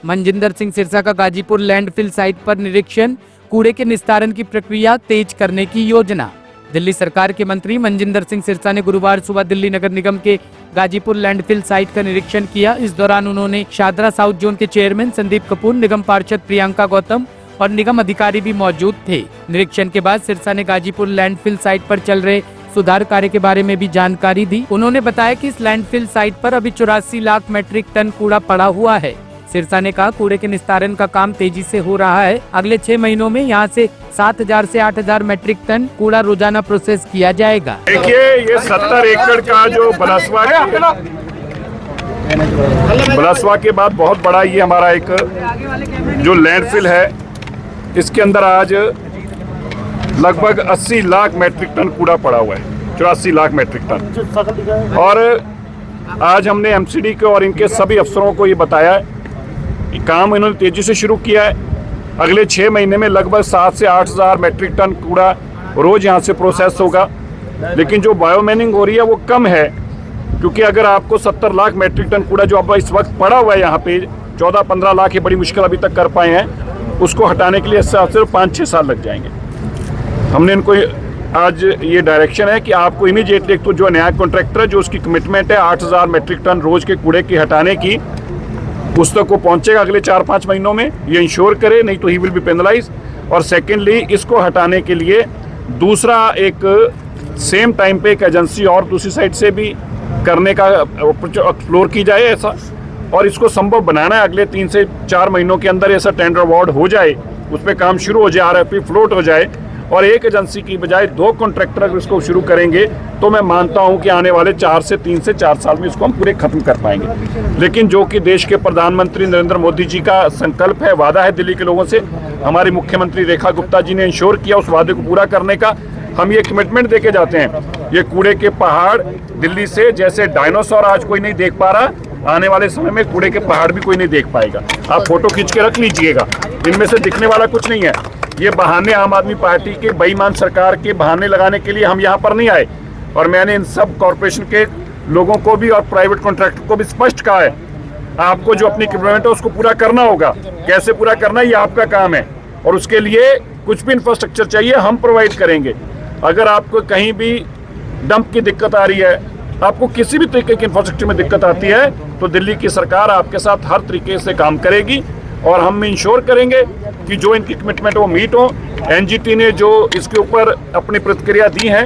मनजिंदर सिंह सिरसा का Ghazipur landfill site पर निरीक्षण, कूड़े के निस्तारण की प्रक्रिया तेज करने की योजना। दिल्ली सरकार के मंत्री मनजिंदर सिंह सिरसा ने गुरुवार सुबह दिल्ली नगर निगम के गाजीपुर लैंडफिल साइट का निरीक्षण किया। इस दौरान उन्होंने शादरा साउथ जोन के चेयरमैन संदीप कपूर, निगम पार्षद प्रियंका गौतम और निगम अधिकारी भी मौजूद थे। निरीक्षण के बाद सिरसा ने गाजीपुर लैंडफिल साइट पर चल रहे सुधार कार्य के बारे में भी जानकारी दी। उन्होंने बताया कि इस लैंडफिल साइट पर अभी 84 लाख मैट्रिक टन कूड़ा पड़ा हुआ है। सिरसा ने कहा, कूड़े के निस्तारण का काम तेजी से हो रहा है। अगले 6 महीनों में यहां से 7000 से 8000 मैट्रिक टन कूड़ा रोजाना प्रोसेस किया जाएगा। देखिए, ये 70 एकड़ का जो बलसवा के बाद बहुत बड़ा ये हमारा एक जो लैंडफिल है, इसके अंदर आज लगभग 80 लाख मैट्रिक टन कूड़ा पड़ा हुआ है, 84 लाख मैट्रिक टन। और आज हमने एमसीडी को और इनके सभी अफसरों को ये बताया है, काम इन्होंने तेजी से शुरू किया है। अगले 6 महीने में लगभग 7 से 8000 मैट्रिक टन कूड़ा रोज यहाँ से प्रोसेस होगा। लेकिन जो बायोमाइनिंग हो रही है वो कम है, क्योंकि अगर आपको 70 लाख मैट्रिक टन कूड़ा जो अब इस वक्त पड़ा हुआ है यहाँ पे 14-15 लाख, ये बड़ी मुश्किल अभी तक कर पाए हैं, उसको हटाने के लिए सिर्फ 5-6 साल लग जाएंगे। हमने इनको आज ये डायरेक्शन है कि आपको इमीडिएटली, एक तो जो नया कॉन्ट्रैक्टर है जो उसकी कमिटमेंट है 8000 मैट्रिक टन रोज के कूड़े की हटाने की, उस तक को पहुंचेगा अगले 4-5 महीनों में, ये इंश्योर करे, नहीं तो ही विल बी पेनलाइज। और सेकेंडली, इसको हटाने के लिए दूसरा एक सेम टाइम पे एक एजेंसी और दूसरी साइड से भी करने का एक्सप्लोर की जाए ऐसा, और इसको संभव बनाना है अगले 3 से 4 महीनों के अंदर ऐसा टेंडर अवार्ड हो जाए, उस पर काम शुरू हो जाए, RFP फ्लोट हो जाए, और एक एजेंसी की बजाय 2 कॉन्ट्रैक्टर अगर इसको शुरू करेंगे तो मैं मानता हूं कि आने वाले 3 से 4 साल में इसको हम पूरे खत्म कर पाएंगे। लेकिन जो कि देश के प्रधानमंत्री नरेंद्र मोदी जी का संकल्प है, वादा है दिल्ली के लोगों से, हमारी मुख्यमंत्री रेखा गुप्ता जी ने इंश्योर किया उस वादे को पूरा करने का। हम ये कमिटमेंट देके जाते हैं। ये कूड़े के पहाड़ दिल्ली से जैसे डायनासोर आज कोई नहीं देख पा रहा, आने वाले समय में कूड़े के पहाड़ भी कोई नहीं देख पाएगा। आप फोटो खींच के रख लीजिएगा, इनमें से दिखने वाला कुछ नहीं है। ये बहाने आम आदमी पार्टी के बेईमान सरकार के बहाने लगाने के लिए हम यहाँ पर नहीं आए, और मैंने इन सब कॉरपोरेशन के लोगों को भी और प्राइवेट कॉन्ट्रैक्टर को भी स्पष्ट कहा है, आपको जो अपनी कमिटमेंट है उसको पूरा करना होगा। कैसे पूरा करना ये आपका काम है, और उसके लिए कुछ भी इंफ्रास्ट्रक्चर चाहिए हम प्रोवाइड करेंगे। अगर आपको कहीं भी डंप की दिक्कत आ रही है, आपको किसी भी तरीके की इंफ्रास्ट्रक्चर में दिक्कत आती है, तो दिल्ली की सरकार आपके साथ हर तरीके से काम करेगी, और हम इंश्योर करेंगे कि जो इनकी कमिटमेंट वो मीट हो। एनजीटी ने जो इसके ऊपर अपनी प्रतिक्रिया दी है,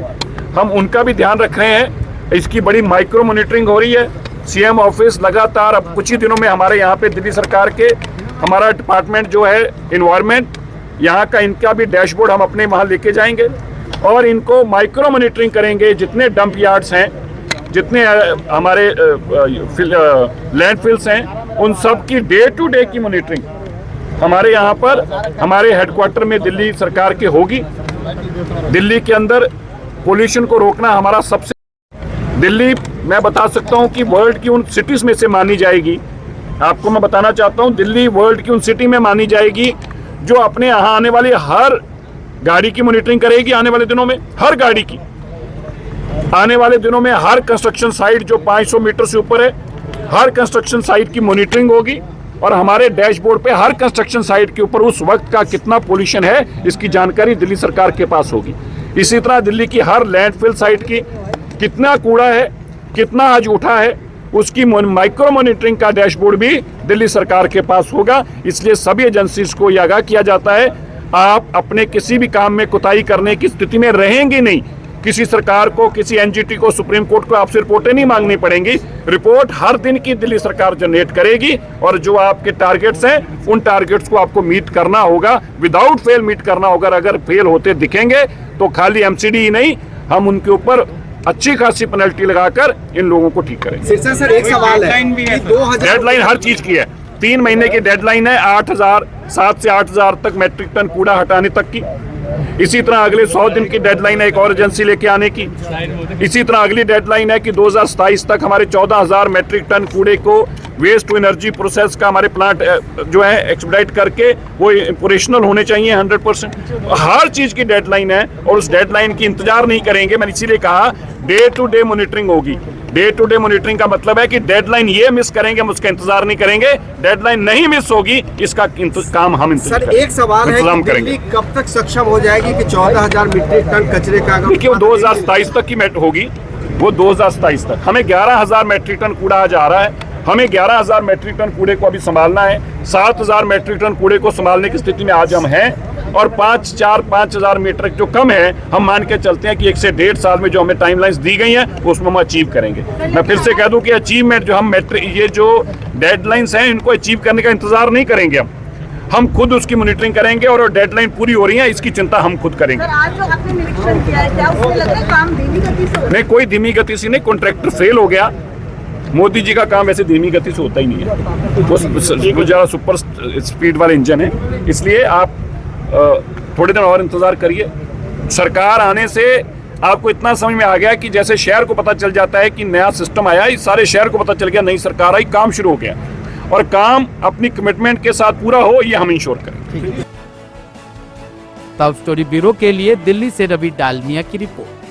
हम उनका भी ध्यान रख रहे हैं। इसकी बड़ी माइक्रो मॉनिटरिंग हो रही है। सीएम ऑफिस लगातार अब कुछ ही दिनों में हमारे यहाँ पे दिल्ली सरकार के हमारा डिपार्टमेंट जो है एनवायरमेंट, यहाँ का इनका भी डैशबोर्ड हम अपने वहाँ लेके जाएंगे और इनको माइक्रो मॉनिटरिंग करेंगे। जितने डंप यार्ड्स हैं, जितने हमारे लैंडफिल्स हैं, उन सब की डे टू डे की मॉनिटरिंग हमारे यहाँ पर हमारे हेडक्वार्टर में दिल्ली सरकार के होगी। दिल्ली के अंदर पोल्यूशन को रोकना हमारा सबसे, दिल्ली मैं बता सकता हूँ कि वर्ल्ड की उन सिटीज में से मानी जाएगी। आपको मैं बताना चाहता हूँ, दिल्ली वर्ल्ड की उन सिटी में मानी जाएगी जो अपने यहाँ आने वाली हर गाड़ी की मॉनिटरिंग करेगी। आने वाले दिनों में हर गाड़ी की, आने वाले दिनों में हर कंस्ट्रक्शन साइट जो 500 मीटर से ऊपर है, हर कंस्ट्रक्शन साइट की मॉनिटरिंग होगी, और हमारे डैशबोर्ड पे हर कंस्ट्रक्शन साइट के ऊपर उस वक्त का कितना पोल्यूशन है इसकी जानकारी दिल्ली सरकार के पास होगी। इसी तरह दिल्ली की हर लैंडफिल साइट की कितना कूड़ा है, कितना आज उठा है, उसकी माइक्रो मॉनिटरिंग का डैशबोर्ड भी दिल्ली सरकार के पास होगा। इसलिए सभी एजेंसीज को यह आगाह किया जाता है, आप अपने किसी भी काम में कोताही करने की स्थिति में रहेंगे नहीं। किसी सरकार को, किसी एनजीटी को, सुप्रीम कोर्ट को आपसे रिपोर्टें नहीं मांगनी पड़ेंगी। रिपोर्ट हर दिन की दिल्ली सरकार जनरेट करेगी, और जो आपके टारगेट्स हैं उन टारगेट्स को आपको मीट करना होगा, विदाउट फेल मीट करना होगा। अगर फेल होते दिखेंगे तो खाली एमसीडी ही नहीं, हम उनके ऊपर अच्छी खासी पेनल्टी लगाकर इन लोगों को ठीक करेंगे। सिरसा सर, एक सवाल है, डेडलाइन हर चीज की है, 3 महीने की डेडलाइन है, 7 से 8000 तक मैट्रिक टन कूड़ा हटाने तक की। इसी तरह अगले 100 दिन की डेडलाइन है एक और एजेंसी लेके आने की। इसी तरह अगली डेडलाइन है कि 2027 तक हमारे 14000 मैट्रिक टन कूड़े को वेस्ट टू एनर्जी प्रोसेस का हमारे प्लांट जो है एक्सपेडाइट करके वो ऑपरेशनल होने चाहिए 100%। हर चीज की डेडलाइन है, और उस डेडलाइन की इंतजार नहीं करेंगे। मैंने इसीलिए कहा डे टू डे मॉनिटरिंग होगी। डे टू डे मॉनिटरिंग का मतलब है कि डेडलाइन ये मिस करेंगे हम उसका इंतजार नहीं करेंगे, डेडलाइन नहीं मिस होगी इसका काम हम सर एक सवाल है कि दिल्ली कब तक सक्षम हो जाएगी कि 14,000 मीट्रिक टन कचरे का, देखिए वो 2027 तक की होगी, वो 2027 तक। हमें 11,000 मीट्रिक टन कूड़ा आज आ रहा है, हमें 11,000 मीट्रिक टन कूड़े को अभी संभालना है। 7,000 मीट्रिक टन कूड़े को संभालने की स्थिति में आज हम हैं, और 5,000 मीट्रिक जो कम है हम मान के चलते हैं कि 1 से 1.5 साल में जो हमें टाइमलाइंस दी गई हैं उसमें हम अचीव करेंगे। मैं फिर से कह दूं कि अचीवमेंट जो हम ये जो डेडलाइंस हैं इनको अचीव करने का इंतजार नहीं करेंगे, हम खुद उसकी मॉनिटरिंग करेंगे और डेडलाइन पूरी हो रही है इसकी चिंता हम खुद करेंगे। सर, आज जो आपने निरीक्षण किया है क्या उसमें लग रहा है काम धीमी गति से हो रहा है? नहीं, कोई धीमी गति से नहीं, कॉन्ट्रैक्टर फेल हो गया। मोदी जी का काम वैसे धीमी गति से होता ही नहीं है, वो ज़्यादा सुपर स्पीड वाले इंजन है, इसलिए आप थोड़े दिन और इंतजार करिए। सरकार आने से आपको इतना समझ में आ गया कि जैसे शहर को पता चल जाता है कि नया सिस्टम आया, इस सारे शहर को पता चल गया नई सरकार आई, काम शुरू हो गया, और काम अपनी कमिटमेंट के साथ पूरा हो ये हम इंश्योर करें। टॉप स्टोरी ब्यूरो के लिए दिल्ली से रवि डालमिया की रिपोर्ट।